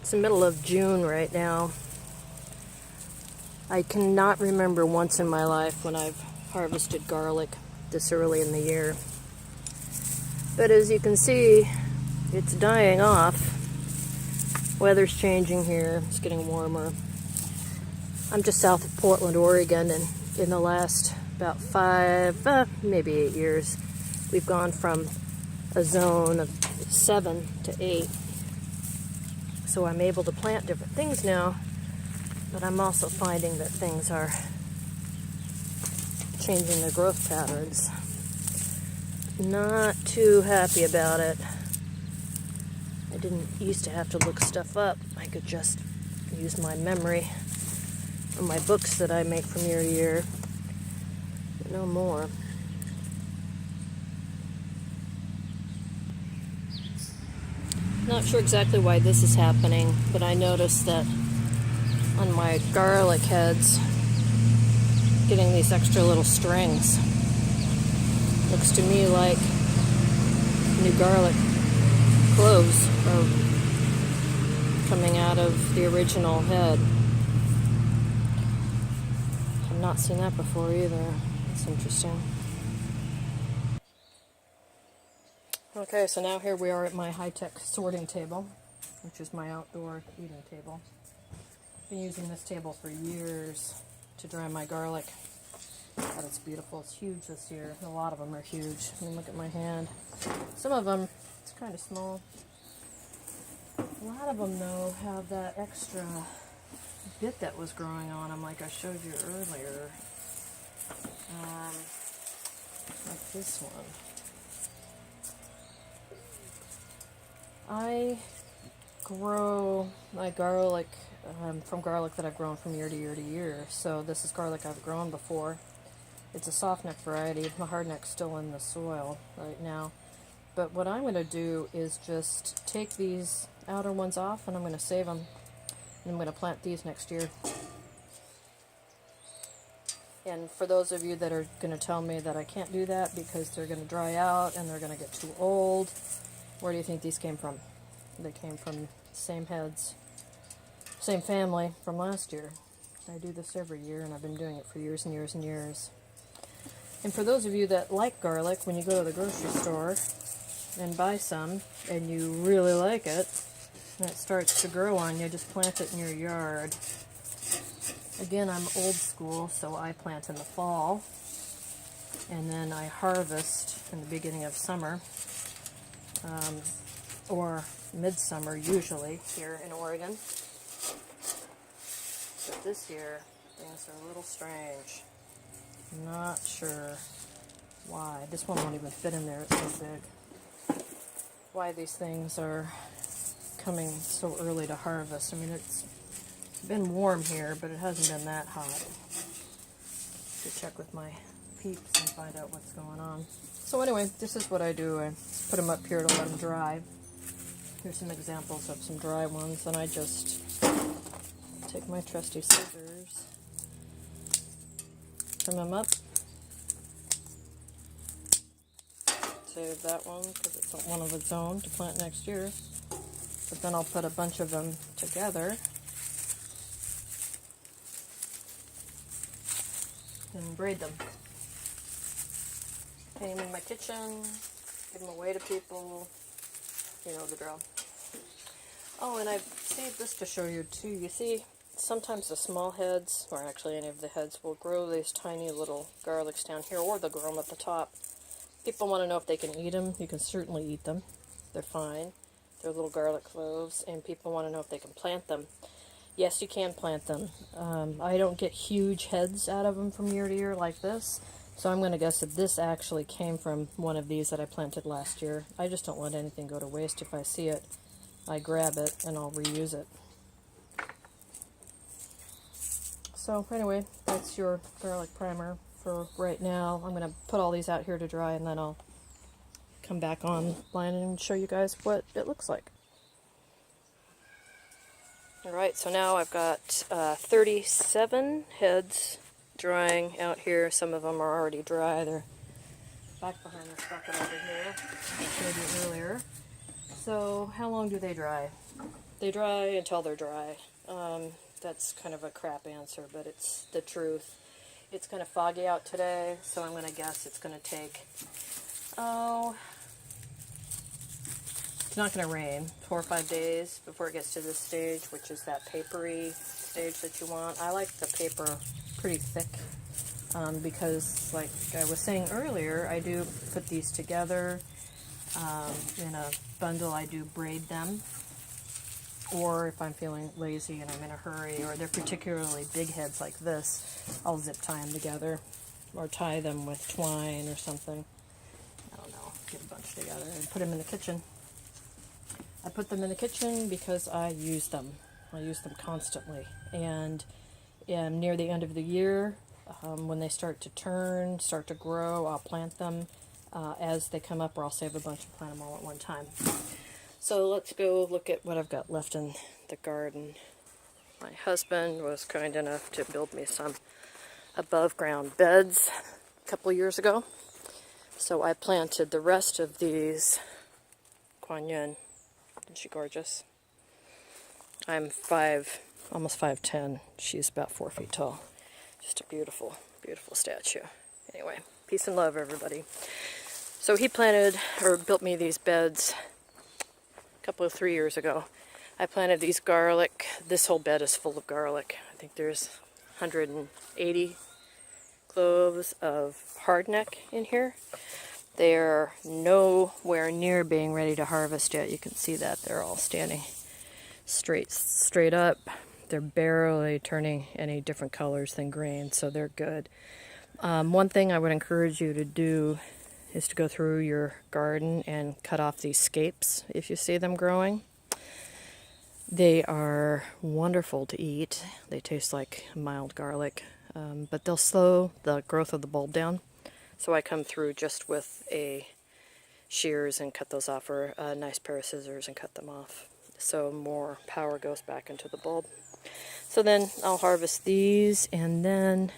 It's the middle of June right now. I cannot remember once in my life when I've harvested garlic this early in the year. But as you can see, it's dying off. Weather's changing here. It's getting warmer. I'm just south of Portland, Oregon, and in the last about 5, maybe 8 years, we've gone from a zone of 7 to 8. So I'm able to plant different things now, but I'm also finding that things are changing their growth patterns. Not too happy about it. I didn't used to have to look stuff up. I could just use my memory or my books that I make from year to year, but no more. Not sure exactly why this is happening, but I noticed that on my garlic heads, getting these extra little strings. Looks to me like new garlic cloves are coming out of the original head. I've not seen that before either. That's interesting. Okay, so now here we are at my high-tech sorting table, which is my outdoor eating table. I've been using this table for years to dry my garlic. God, it's beautiful. It's huge this year. A lot of them are huge. I mean, look at my hand. Some of them, it's kind of small. A lot of them, though, have that extra bit that was growing on them, like I showed you earlier. Like this one. I grow my garlic from garlic that I've grown from year to year to year. So this is garlic I've grown before. It's a softneck variety. The hardneck's still in the soil right now. But what I'm going to do is just take these outer ones off and I'm going to save them. And I'm going to plant these next year. And for those of you that are going to tell me that I can't do that because they're going to dry out and they're going to get too old, where do you think these came from? They came from the same heads, same family from last year. I do this every year, and I've been doing it for years and years and years. And for those of you that like garlic, when you go to the grocery store and buy some, and you really like it, and it starts to grow on you, just plant it in your yard. Again, I'm old school, so I plant in the fall, and then I harvest in the beginning of summer. Or midsummer usually here in Oregon. But this year things are a little strange. Not sure why. This one won't even fit in there, it's so big. Why these things are coming so early to harvest. I mean, it's been warm here, but it hasn't been that hot. To check with my peeps and find out what's going on. So anyway, this is what I do. I put them up here to let them dry. Here's some examples of some dry ones, and I just take my trusty scissors, trim them up, save that one because it's one of its own to plant next year, but then I'll put a bunch of them together and braid them. Hang them in my kitchen, give them away to people, you know the drill. Oh, and I've saved this to show you too. You see, sometimes the small heads, or actually any of the heads, will grow these tiny little garlics down here, or they'll grow them at the top. People want to know if they can eat them. You can certainly eat them. They're fine. They're little garlic cloves, and people want to know if they can plant them. Yes, you can plant them. I don't get huge heads out of them from year to year like this. So I'm going to guess that this actually came from one of these that I planted last year. I just don't let anything go to waste. If I see it, I grab it and I'll reuse it. So anyway, that's your garlic primer for right now. I'm going to put all these out here to dry and then I'll come back online and show you guys what it looks like. Alright, so now I've got 37 heads drying out here. Some of them are already dry. They're back behind this bucket over here I showed you earlier. So how long do they dry? They dry until they're dry. That's kind of a crap answer, but it's the truth. It's kind of foggy out today, so I'm going to guess it's going to take, it's not going to rain 4 or 5 days before it gets to this stage, which is that papery stage that you want. I like the paper pretty thick because, like I was saying earlier, I do put these together in a bundle. I do braid them, or if I'm feeling lazy and I'm in a hurry, or they're particularly big heads like this, I'll zip tie them together or tie them with twine or something. I don't know, get a bunch together and put them in the kitchen. I put them in the kitchen because I use them. I use them constantly. And near the end of the year, when they start to turn, start to grow, I'll plant them as they come up, or I'll save a bunch and plant them all at one time. So let's go look at what I've got left in the garden. My husband was kind enough to build me some above ground beds a couple years ago. So I planted the rest of these. Kuan Yin. Isn't she gorgeous? I'm almost 5'10". She's about 4 feet tall. Just a beautiful, beautiful statue. Anyway, peace and love, everybody. So he planted, or built me these beds a couple of 3 years ago. I planted these garlic. This whole bed is full of garlic. I think there's 180 cloves of hardneck in here. They're nowhere near being ready to harvest yet. You can see that they're all standing straight up. They're barely turning any different colors than green, so they're good. One thing I would encourage you to do is to go through your garden and cut off these scapes if you see them growing. They are wonderful to eat. They taste like mild garlic, but they'll slow the growth of the bulb down. So I come through just with a shears and cut those off, or a nice pair of scissors and cut them off. So more power goes back into the bulb. So then I'll harvest these, and then,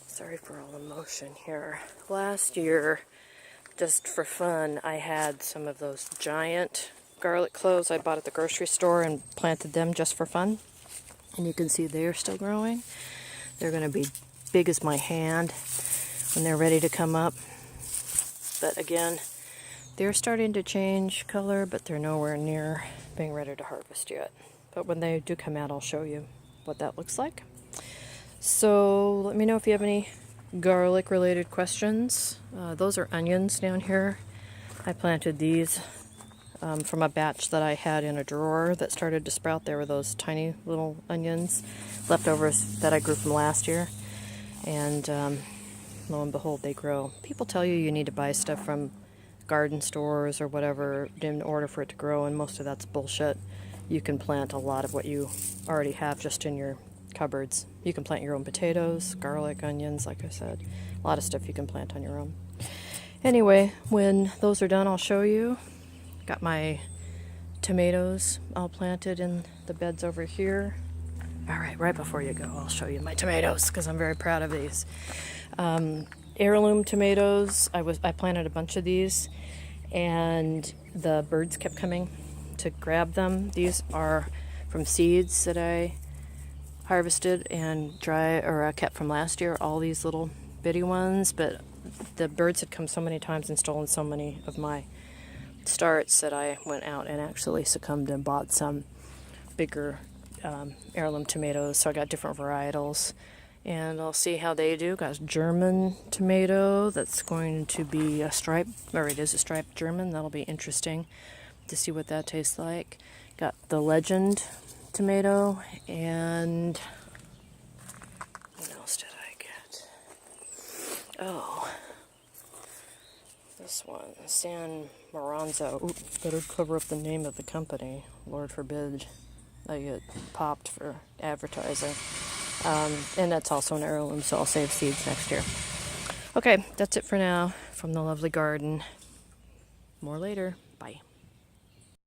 sorry for all the motion here. Last year, just for fun, I had some of those giant garlic cloves I bought at the grocery store and planted them just for fun. And you can see they're still growing. They're going to be big as my hand when they're ready to come up. But again, they're starting to change color, but they're nowhere near being ready to harvest yet. But when they do come out, I'll show you what that looks like. So let me know if you have any garlic related questions. Those are onions down here. I planted these from a batch that I had in a drawer that started to sprout. There were those tiny little onions, leftovers that I grew from last year. And lo and behold, they grow. People tell you need to buy stuff from garden stores or whatever in order for it to grow, and most of that's bullshit. You can plant a lot of what you already have just in your cupboards. You can plant your own potatoes, garlic, onions, like I said. A lot of stuff you can plant on your own. Anyway, when those are done, I'll show you. Got my tomatoes all planted in the beds over here. All right, right before you go, I'll show you my tomatoes because I'm very proud of these. Heirloom tomatoes. I planted a bunch of these, and the birds kept coming to grab them. These are from seeds that I harvested and kept from last year. All these little bitty ones, but the birds had come so many times and stolen so many of my starts that I went out and actually succumbed and bought some bigger heirloom tomatoes. So I got different varietals, and I'll see how they do. Got a German tomato that's going to be a stripe, or it is a striped German. That'll be interesting to see what that tastes like. Got the Legend tomato, and what else did I get? Oh, this one, San Maranzo. Ooh, better cover up the name of the company. Lord forbid I get popped for advertising. And that's also an heirloom, so I'll save seeds next year. Okay, that's it for now from the lovely garden. More later. Bye.